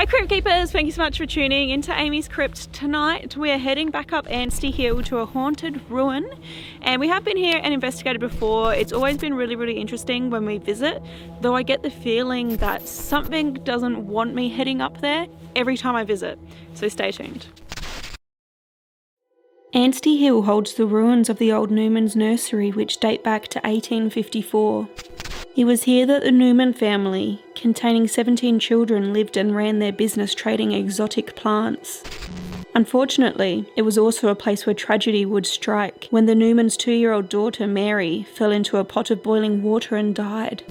Hi Crypt Keepers, thank you so much for tuning into AmysCrypt. Tonight we are heading back up Anstey Hill to a haunted ruin, and we have been here and investigated before. It's always been really interesting when we visit, though I get the feeling that something doesn't want me heading up there every time I visit, so stay tuned. Anstey Hill holds the ruins of the old Newman's nursery, which date back to 1854. It was here that the Newman family, containing 17 children, lived and ran their business trading exotic plants. Unfortunately, it was also a place where tragedy would strike when the Newman's 2-year-old daughter, Mary, fell into a pot of boiling water and died.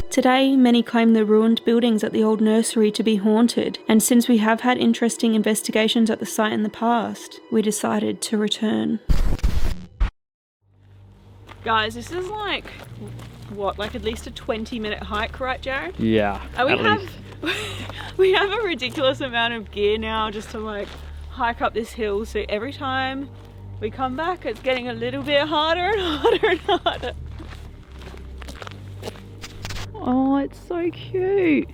Today, many claim the ruined buildings at the old nursery to be haunted, and since we have had interesting investigations at the site in the past, we decided to return. Guys, this is like, what, like at least a 20-minute hike, right, Jared? Yeah, we have a ridiculous amount of gear now just to like hike up this hill, so every time we come back it's getting a little bit harder and harder and harder. Oh, it's so cute.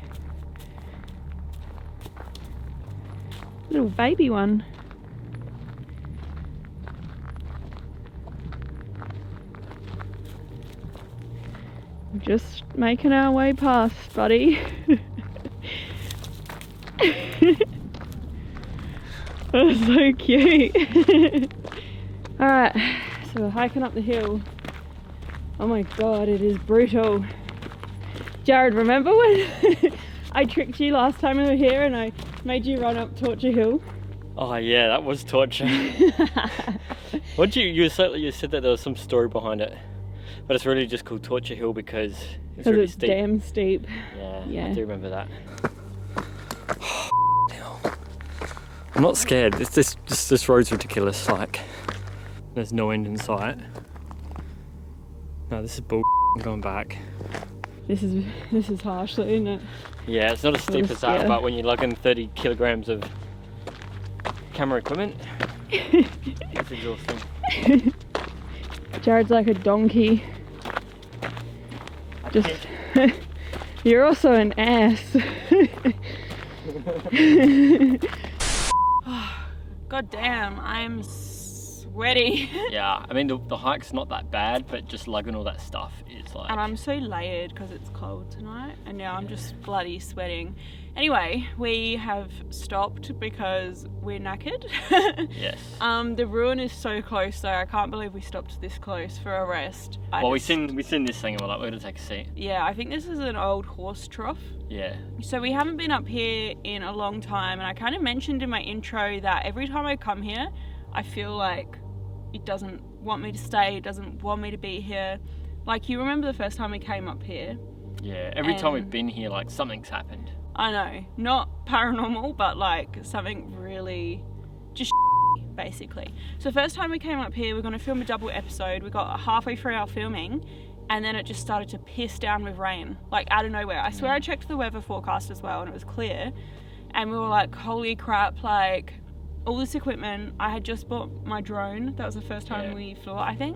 Little baby one. Just making our way past, buddy. Oh, so cute. Alright, so we're hiking up the hill. Oh my god, it is brutal. Jared, remember when I tricked you last time we were here and I made you run up Torture Hill? Oh yeah, that was torture. What you said that there was some story behind it, but it's really just called Torture Hill because it's really steep. Damn steep. Yeah, I do remember that. I'm not scared. This road's ridiculous. Like, there's no end in sight. No, this is bull. I'm going back. This is harsh, though, isn't it? Yeah, it's not as steep as that, but when you're lugging 30 kilograms of camera equipment, it's exhausting. Jared's like a donkey. Just you're also an ass. God damn, I'm sweaty. Yeah, I mean the hike's not that bad, but just lugging all that stuff is like... And I'm so layered because it's cold tonight, and now I'm just bloody sweating. Anyway, we have stopped because we're knackered. Yes. The ruin is so close though. I can't believe we stopped this close for a rest. We seen this thing and we're like, we're gonna take a seat. Yeah, I think this is an old horse trough. Yeah. So we haven't been up here in a long time, and I kind of mentioned in my intro that every time I come here, I feel like it doesn't want me to stay, it doesn't want me to be here. Like, you remember the first time we came up here? Yeah, every time we've been here, like, something's happened. I know, not paranormal, but like something really just basically. So first time we came up here, we're gonna film a double episode. We got halfway through our filming and then it just started to piss down with rain, like out of nowhere. I swear I checked the weather forecast as well and it was clear. And we were like, holy crap, like all this equipment. I had just bought my drone. That was the first time we flew it, I think.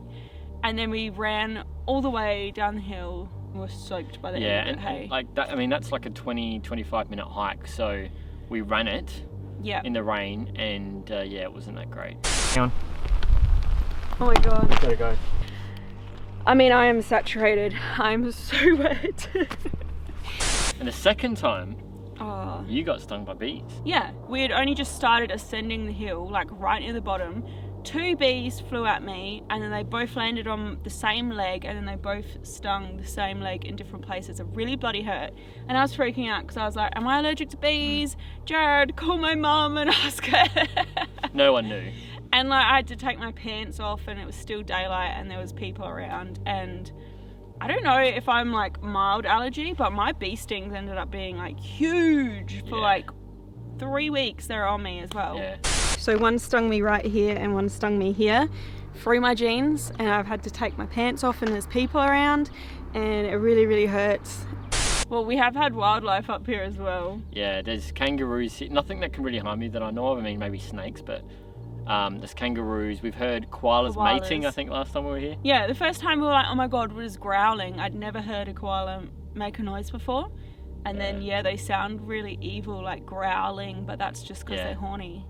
And then we ran all the way down the hill. We were soaked by the end of it, hey. Like that, I mean, that's like a 20-25 minute hike. So we ran it in the rain and yeah, it wasn't that great. Hang on. Oh my god. Let's gotta go. I mean, I am saturated. I'm so wet. And the second time, you got stung by bees. Yeah, we had only just started ascending the hill, like right near the bottom. 2 bees flew at me and then they both landed on the same leg and then they both stung the same leg in different places. It really bloody hurt. And I was freaking out because I was like, am I allergic to bees? Jared, call my mum and ask her. No one knew. And like I had to take my pants off and it was still daylight and there was people around, and I don't know if I'm like mild allergy, but my bee stings ended up being like huge for like 3 weeks. They're on me as well. Yeah. So one stung me right here and one stung me here through my jeans, and I've had to take my pants off and there's people around and it really hurts. Well, we have had wildlife up here as well. Yeah, there's kangaroos, nothing that can really harm you that I know of. I mean, maybe snakes, but there's kangaroos. We've heard koalas mating, I think, last time we were here. Yeah, the first time we were like, oh my god, what is growling? I'd never heard a koala make a noise before. And then, yeah, they sound really evil, like growling, but that's just because they're horny.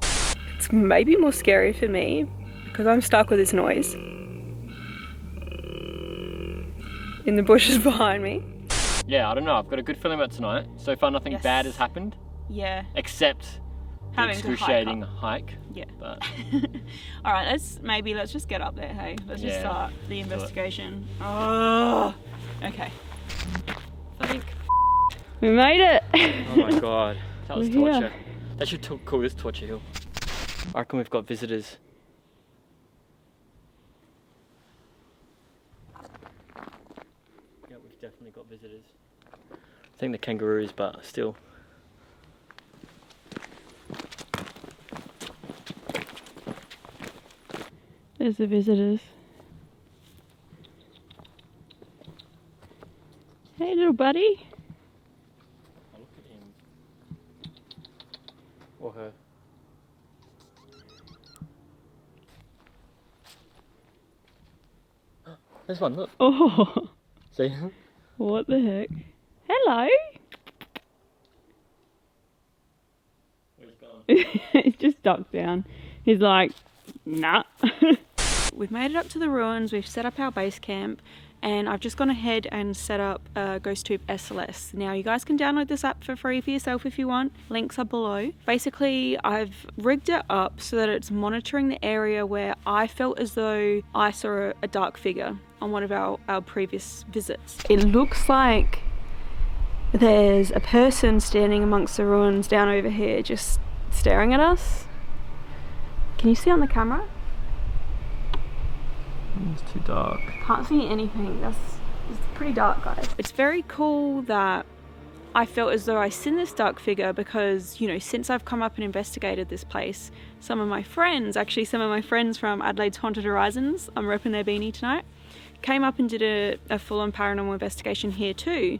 It's maybe more scary for me because I'm stuck with this noise in the bushes behind me. Yeah, I don't know. I've got a good feeling about tonight. So far, nothing bad has happened. Yeah. Except the excruciating hike. Yeah. But all right, let's just get up there. Hey, let's just start the investigation. Oh. Okay. Thank. We made it. Oh my god, that was torture. They should call this Torture Hill. I reckon we've got visitors. Yeah, we've definitely got visitors. I think the kangaroos, but still. There's the visitors. Hey, little buddy. Oh, look at him. Or her. There's one, look. Oh. See? What the heck? Hello. Where's he gone? He's just ducked down. He's like, nah. We've made it up to the ruins. We've set up our base camp. And I've just gone ahead and set up GhostTube SLS. Now you guys can download this app for free for yourself if you want. Links are below. Basically, I've rigged it up so that it's monitoring the area where I felt as though I saw a dark figure on one of our previous visits. It looks like there's a person standing amongst the ruins down over here just staring at us. Can you see on the camera? It's too dark. Can't see anything. It's pretty dark, guys. It's very cool that I felt as though I seen this dark figure because, you know, since I've come up and investigated this place, some of my friends from Adelaide's Haunted Horizons, I'm repping their beanie tonight, came up and did a full-on paranormal investigation here too.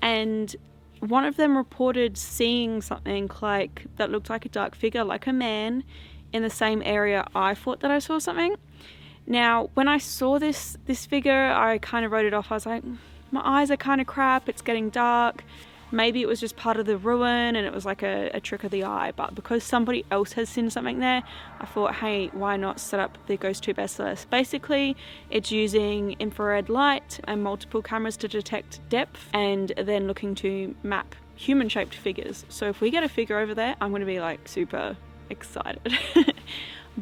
And one of them reported seeing something like that looked like a dark figure, like a man, in the same area I thought that I saw something. Now, when I saw this figure, I kind of wrote it off. I was like, my eyes are kind of crap, it's getting dark. Maybe it was just part of the ruin and it was like a trick of the eye. But because somebody else has seen something there, I thought, hey, why not set up the GhostTube SLS? Basically, it's using infrared light and multiple cameras to detect depth and then looking to map human-shaped figures. So if we get a figure over there, I'm going to be like super excited.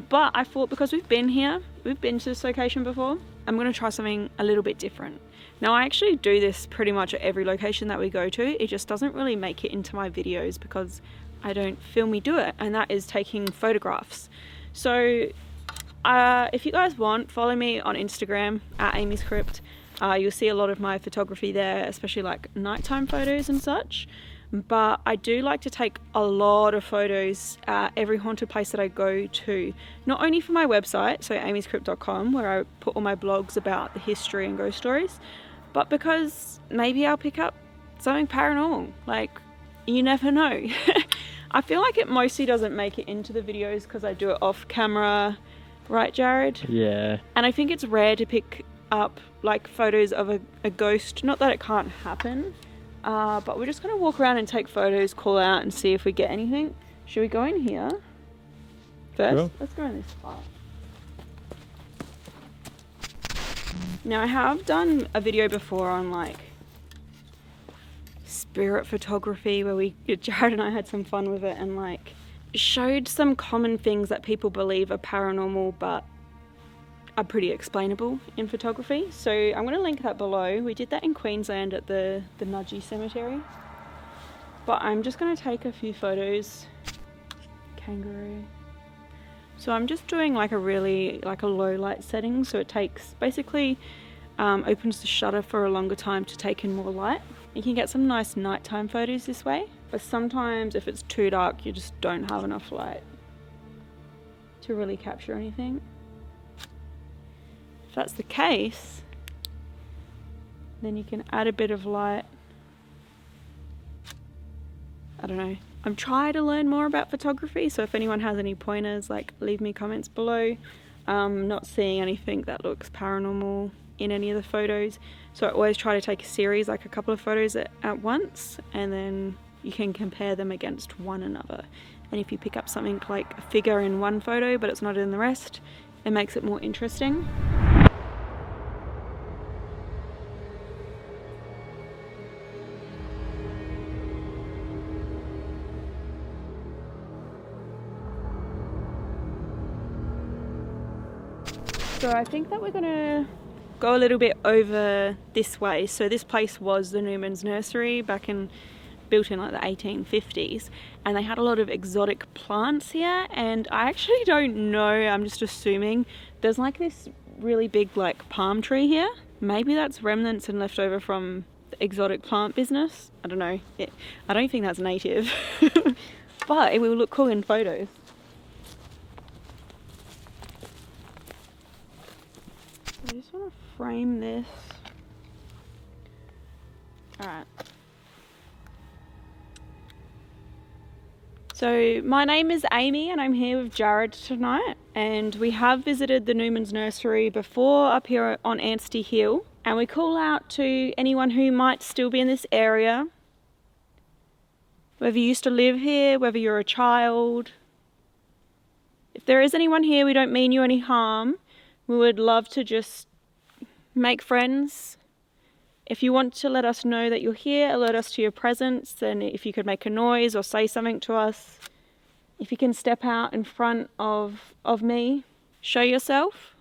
But I thought because we've been here, we've been to this location before, I'm going to try something a little bit different. Now I actually do this pretty much at every location that we go to. It just doesn't really make it into my videos because I don't film me do it, and that is taking photographs. So if you guys want, follow me on Instagram at AmysCrypt. You'll see a lot of my photography there, especially like nighttime photos and such. But I do like to take a lot of photos at every haunted place that I go to, not only for my website, so AmysCrypt.com, where I put all my blogs about the history and ghost stories, but because maybe I'll pick up something paranormal. Like, you never know. I feel like it mostly doesn't make it into the videos because I do it off camera, right, Jared? Yeah. And I think it's rare to pick up like photos of a ghost, not that it can't happen. But we're just going to walk around and take photos, call out and see if we get anything. Should we go in here first? Sure. Let's go in this spot. Now I have done a video before on like spirit photography where Jared and I had some fun with it and like showed some common things that people believe are paranormal but are pretty explainable in photography. So I'm going to link that below. We did that in Queensland at the Nudgee Cemetery. But I'm just going to take a few photos. Kangaroo. So I'm just doing like a low light setting, so it takes basically opens the shutter for a longer time to take in more light. You can get some nice nighttime photos this way, but sometimes if it's too dark you just don't have enough light to really capture anything. If that's the case, then you can add a bit of light. I don't know. I'm trying to learn more about photography, so if anyone has any pointers, like leave me comments below. Not seeing anything that looks paranormal in any of the photos. So I always try to take a series, like a couple of photos at once, and then you can compare them against one another. And if you pick up something like a figure in one photo but it's not in the rest, it makes it more interesting. So I think that we're gonna go a little bit over this way. So this place was the Newman's nursery built in like the 1850s, and they had a lot of exotic plants here, and I actually don't know, I'm just assuming there's like this really big like palm tree here. Maybe that's remnants and leftover from the exotic plant business. I don't know. I don't think that's native, but it will look cool in photos. I just want to frame this. Alright. So my name is Amy and I'm here with Jared tonight, and we have visited the Newman's nursery before up here on Anstey Hill, and we call out to anyone who might still be in this area, whether you used to live here, whether you're a child. If there is anyone here, we don't mean you any harm. We would love to just make friends. If you want to let us know that you're here, alert us to your presence, then if you could make a noise or say something to us. If you can step out in front of me, show yourself.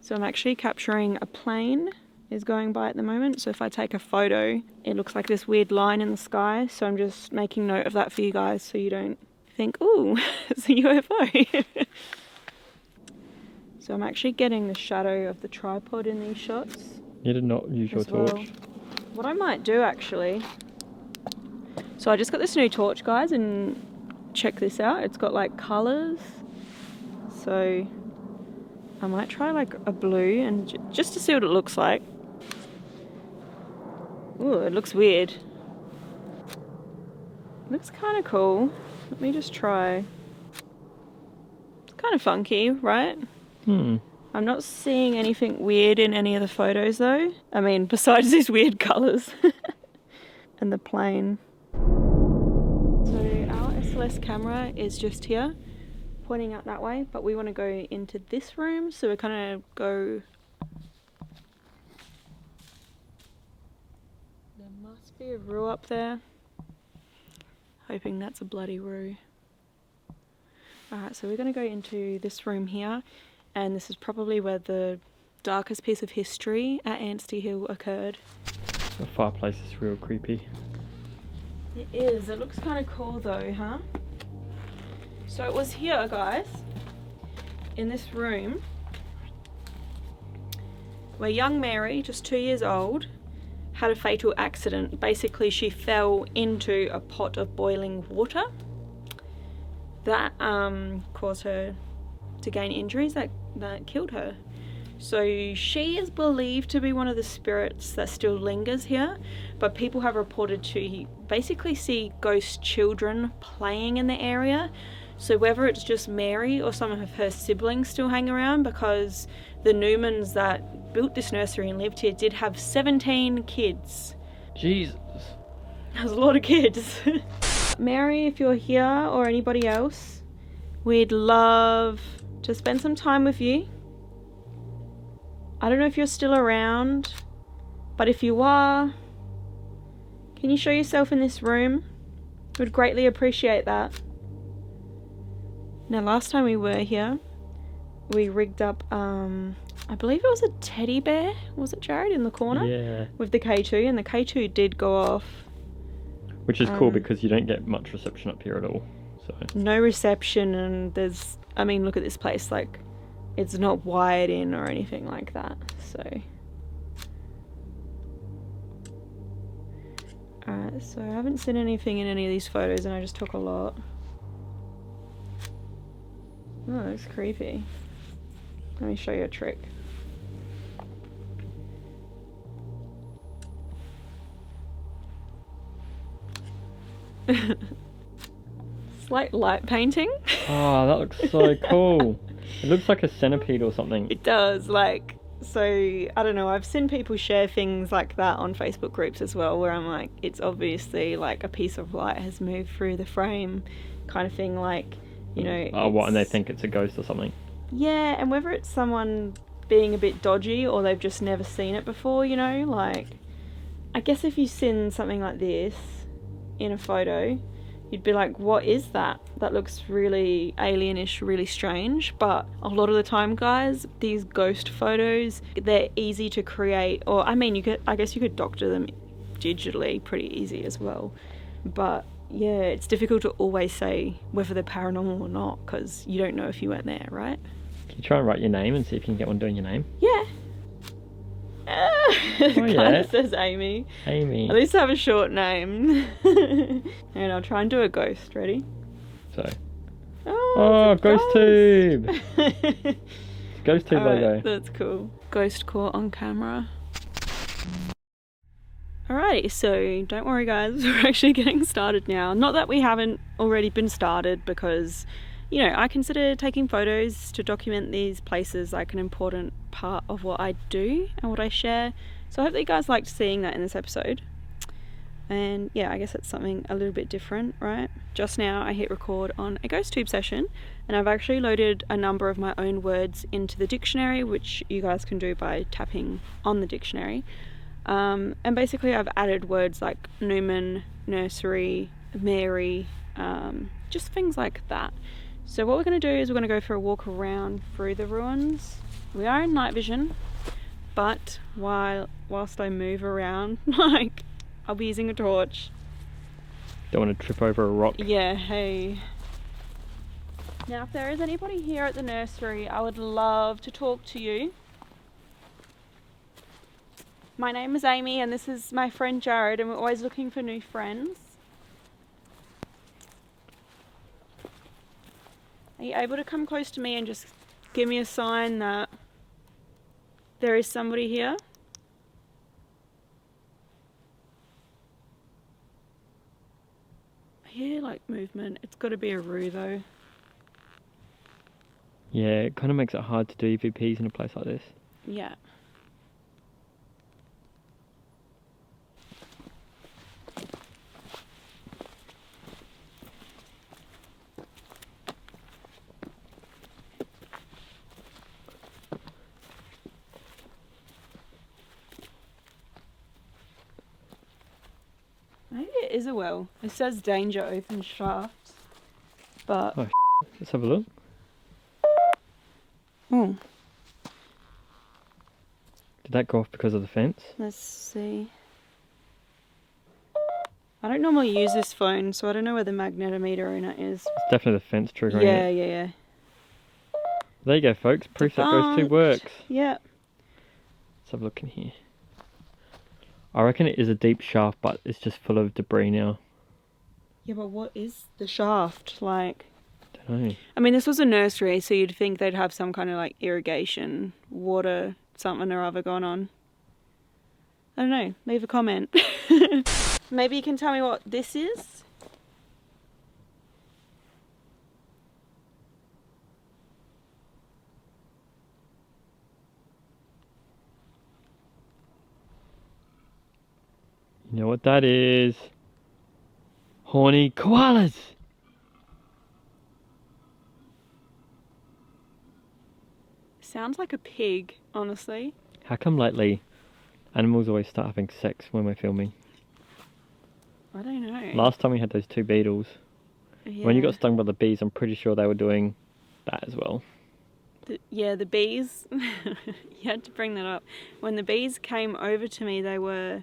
So I'm actually capturing a plane is going by at the moment. So if I take a photo, it looks like this weird line in the sky. So I'm just making note of that for you guys so you don't think, ooh, it's a UFO. So I'm actually getting the shadow of the tripod in these shots. You did not use your torch. What I might do actually, so I just got this new torch, guys, and check this out. It's got like colours. So I might try like a blue and just to see what it looks like. Ooh, it looks weird. Looks kind of cool. Let me just try. It's kind of funky, right? I'm not seeing anything weird in any of the photos though. I mean, besides these weird colours and the plane. So our SLS camera is just here, pointing out that way, but we want to go into this room, so we're kind of go... There must be a roo up there. Hoping that's a bloody roo. Alright, so we're going to go into this room here. And this is probably where the darkest piece of history at Anstey Hill occurred. The fireplace is real creepy. It is. It looks kind of cool though, huh? So it was here, guys, in this room, where young Mary, just 2 years old, had a fatal accident. Basically, she fell into a pot of boiling water. That caused her to gain injuries that killed her. So she is believed to be one of the spirits that still lingers here, but people have reported to basically see ghost children playing in the area. So whether it's just Mary or some of her siblings still hang around, because the Newmans that built this nursery and lived here did have 17 kids. Jesus. That's a lot of kids. Mary, if you're here, or anybody else, we'd love to spend some time with you. I don't know if you're still around, but if you are, can you show yourself in this room? Would greatly appreciate that. Now, last time we were here, we rigged up, I believe it was a teddy bear, was it, Jared, in the corner? Yeah. With the K2, and the K2 did go off. Which is cool because you don't get much reception up here at all. So no reception, and there's, I mean, look at this place, like, it's not wired in or anything like that, so. Alright, so I haven't seen anything in any of these photos, and I just took a lot. Oh, that's creepy. Let me show you a trick. It's like light painting. Oh, that looks so cool. It looks like a centipede or something. It does, like, So, I don't know, I've seen people share things like that on Facebook groups as well, where I'm like, it's obviously like a piece of light has moved through the frame kind of thing, like, you know. Oh, what, and they think it's a ghost or something? Yeah, and whether it's someone being a bit dodgy or they've just never seen it before, you know, like, I guess if you've seen something like this in a photo, you'd be like, what is that? That looks really alienish, really strange. But a lot of the time, guys, these ghost photos, they're easy to create. Or, I mean, I guess you could doctor them digitally pretty easy as well. But yeah, it's difficult to always say whether they're paranormal or not, because you don't know if you weren't there, right? Can you try and write your name and see if you can get one doing your name? Yeah. It kind of says Amy. Amy. At least have a short name. And I'll try and do a ghost. Ready? So. Oh, ghost tube! Ghost tube logo. That's cool. Ghost caught on camera. Alrighty, so don't worry guys, we're actually getting started now. Not that we haven't already been started, because, you know, I consider taking photos to document these places like an important part of what I do and what I share. So I hope that you guys liked seeing that in this episode. And yeah, I guess it's something a little bit different, right? Just now I hit record on a ghost tube session, and I've actually loaded a number of my own words into the dictionary, which you guys can do by tapping on the dictionary. And basically I've added words like Newman, nursery, Mary, just things like that. So what we're going to do is we're going to go for a walk around through the ruins. We are in night vision, but whilst I move around, like, I'll be using a torch. Don't want to trip over a rock. Yeah, hey. Now if there is anybody here at the nursery, I would love to talk to you. My name is Amy and this is my friend Jared, and we're always looking for new friends. Are you able to come close to me and just give me a sign that there is somebody here? I hear like movement. It's got to be a roo though. Yeah, it kind of makes it hard to do EVPs in a place like this. Yeah. Maybe it is a well. It says danger, open shaft. But... Oh, let's have a look. Oh. Did that go off because of the fence? Let's see. I don't normally use this phone, so I don't know where the magnetometer in it is. It's definitely the fence triggering it. Yeah. There you go, folks. Proof that ghost tube works. Yeah. Let's have a look in here. I reckon it is a deep shaft, but it's just full of debris now. Yeah, but what is the shaft like? Don't know. I mean, this was a nursery, so you'd think they'd have some kind of like irrigation, water, something or other going on. I don't know. Leave a comment. Maybe you can tell me what this is? You know what that is? Horny koalas! Sounds like a pig, honestly. How come lately animals always start having sex when we're filming? I don't know. Last time we had those two beetles. Yeah. When you got stung by the bees, I'm pretty sure they were doing that as well. The bees. You had to bring that up. When the bees came over to me, they were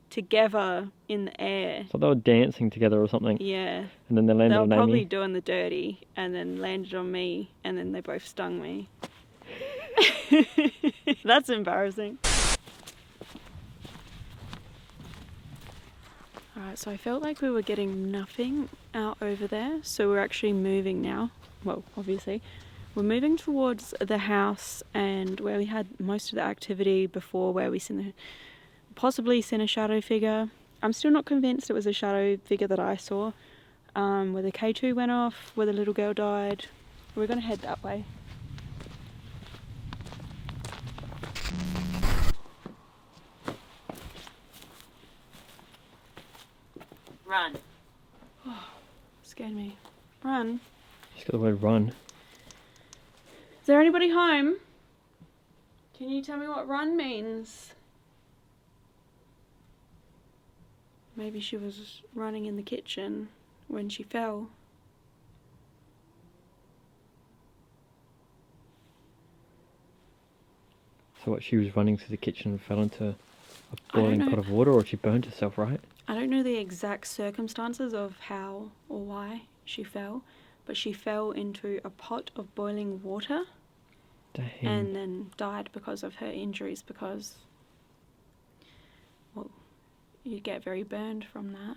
together in the air. So they were dancing together or something. Yeah. And then they landed on Amy. They were probably doing the dirty and then landed on me, and then they both stung me. That's embarrassing. Alright, so I felt like we were getting nothing out over there, so we're actually moving now. Well, obviously. We're moving towards the house and where we had most of the activity before, where we possibly seen a shadow figure. I'm still not convinced it was a shadow figure that I saw. Where the K2 went off, where the little girl died. We're going to head that way. run. Just got the word run. Is there anybody home? Can you tell me what run means? Maybe she was running in the kitchen when she fell. So what, she was running to the kitchen and fell into a boiling pot of water, or she burned herself, right? I don't know the exact circumstances of how or why she fell, but she fell into a pot of boiling water. Damn. And then died because of her injuries, because, well, you get very burned from that.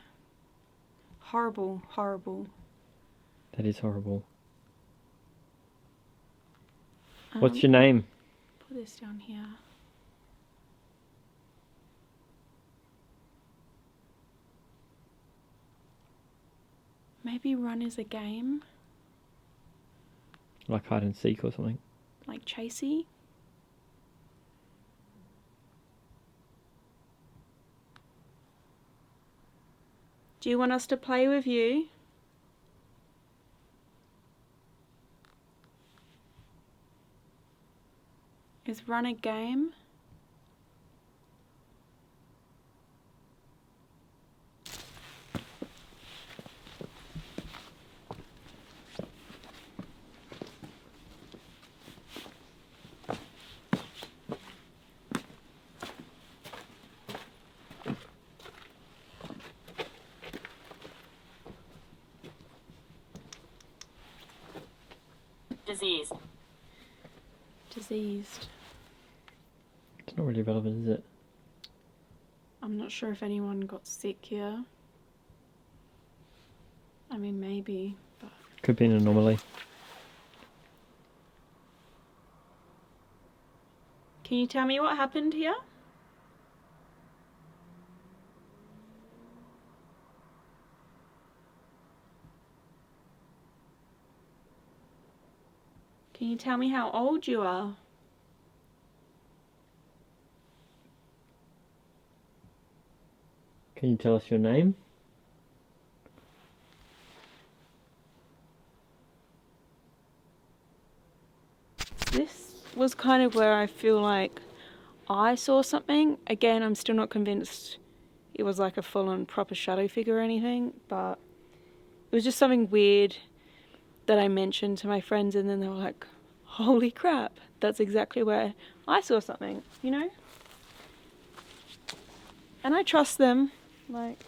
Horrible, horrible. That is horrible. What's your name? Put this down here. Maybe run is a game. Like hide and seek or something? Like chasey. Do you want us to play with you? Is run a game? Diseased. Diseased. It's not really relevant, is it? I'm not sure if anyone got sick here. I mean, maybe, but... Could be an anomaly. Can you tell me what happened here? Can you tell me how old you are? Can you tell us your name? This was kind of where I feel like I saw something. Again, I'm still not convinced it was like a full-on proper shadow figure or anything, but it was just something weird that I mentioned to my friends, and then they were like, holy crap, that's exactly where I saw something, you know? And I trust them. Like,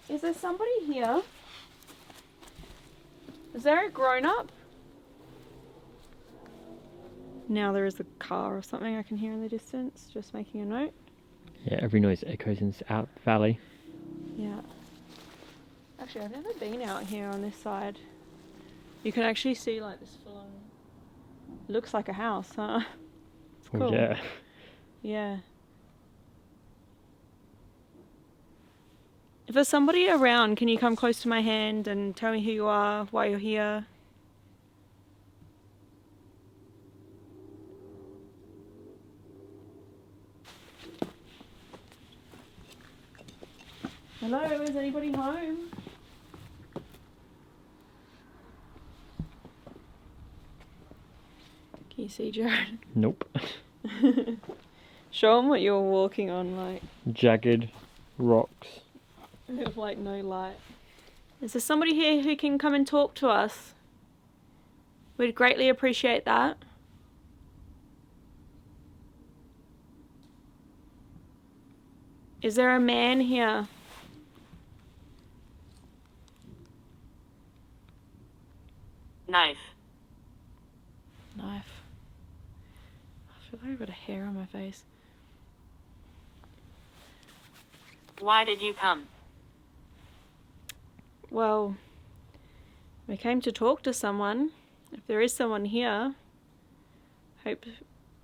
is there somebody here? Is there a grown-up? Now there is a car or something I can hear in the distance, just making a note. Yeah, every noise echoes in this out valley. Yeah. Actually, I've never been out here on this side. You can actually see like this full on... Looks like a house, huh? It's cool. Oh, yeah. Yeah. If there's somebody around, can you come close to my hand and tell me who you are, why you're here? Hello, is anybody home? Can you see Jared? Nope. Show them what you're walking on, like. Jagged rocks. With like no light. Is there somebody here who can come and talk to us? We'd greatly appreciate that. Is there a man here? Knife. Knife. I feel like I've got a hair on my face. Why did you come? Well, we came to talk to someone. If there is someone here, hope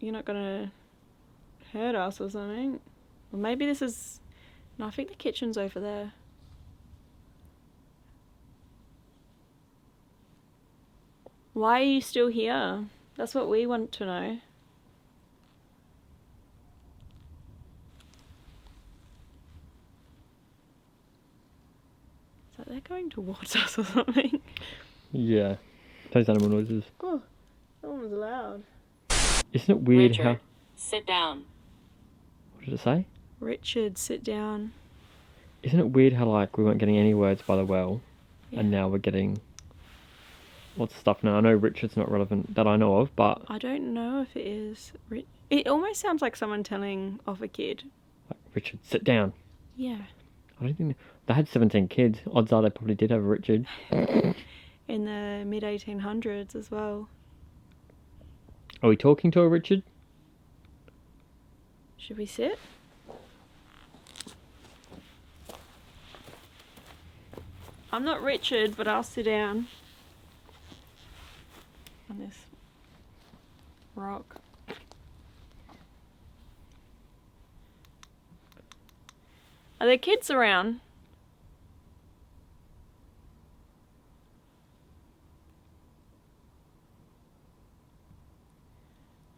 you're not gonna hurt us or something. Or maybe this is... No, I think the kitchen's over there. Why are you still here? That's what we want to know. It's like they're going towards us or something. Yeah. Those animal noises. Oh, that one was loud. Isn't it weird Richard, how... sit down. What did it say? Richard, sit down. Isn't it weird how, like, we weren't getting any words by the well, Yeah. and now we're getting lots of stuff now? I know Richard's not relevant that I know of, but... I don't know if it is. It almost sounds like someone telling off a kid. Like, Richard, sit down. Yeah. I don't think... They had 17 kids. Odds are they probably did have a Richard. In the mid-1800s as well. Are we talking to a Richard? Should we sit? I'm not Richard, but I'll sit down on this rock. Are there kids around?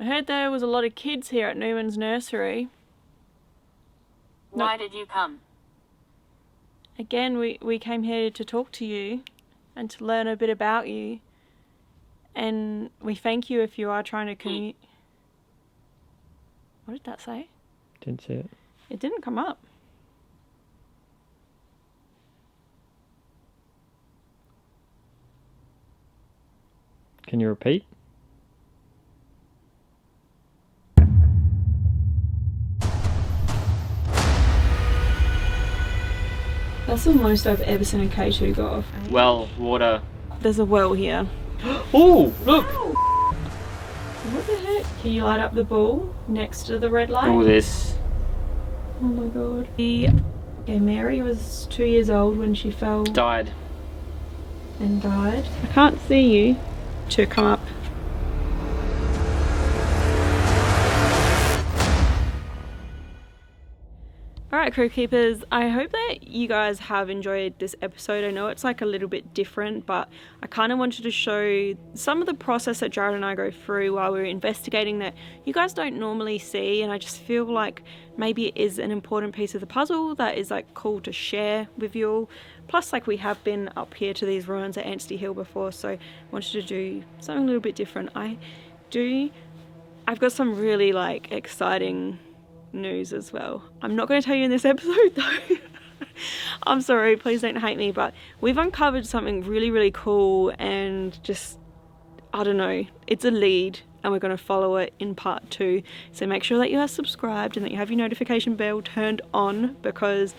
I heard there was a lot of kids here at Newman's nursery. Why did you come? Again, we came here to talk to you and to learn a bit about you. And we thank you if you are trying to communicate. What did that say? Didn't see it. It didn't come up. Can you repeat? That's the most I've ever seen a K2 go off. Well, water. There's a well here. Oh, look! What the heck? Can you light up the ball next to the red light? All this. Oh my god. Mary was 2 years old when she fell Died. and died. I can't see you to come up. Alright, crew keepers, I hope that you guys have enjoyed this episode. I know it's like a little bit different, but I kind of wanted to show some of the process that Jared and I go through while we're investigating that you guys don't normally see, and I just feel like maybe it is an important piece of the puzzle that is like cool to share with you all. Plus, like, we have been up here to these ruins at Anstey Hill before, so I wanted to do something a little bit different. I've got some really like exciting news as well. I'm not going to tell you in this episode though. I'm sorry, please don't hate me, but we've uncovered something really, really cool, and just, I don't know, it's a lead and we're going to follow it in part 2. So make sure that you are subscribed and that you have your notification bell turned on, because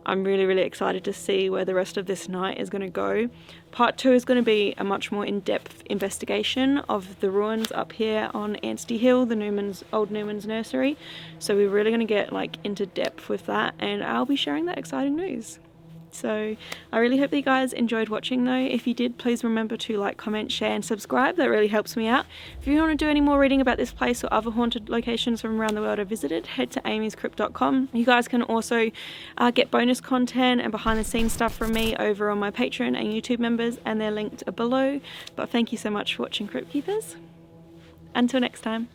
I'm really, really excited to see where the rest of this night is going to go. Part 2 is going to be a much more in-depth investigation of the ruins up here on Anstey Hill, the old Newman's nursery. So we're really going to get like into depth with that, and I'll be sharing that exciting news. So I really hope that you guys enjoyed watching though. If you did, please remember to like, comment, share and subscribe. That really helps me out. If you want to do any more reading about this place or other haunted locations from around the world I visited, head to AmysCrypt.com. You guys can also get bonus content and behind the scenes stuff from me over on my Patreon and YouTube members, and they're linked below. But thank you so much for watching, Crypt Keepers. Until next time.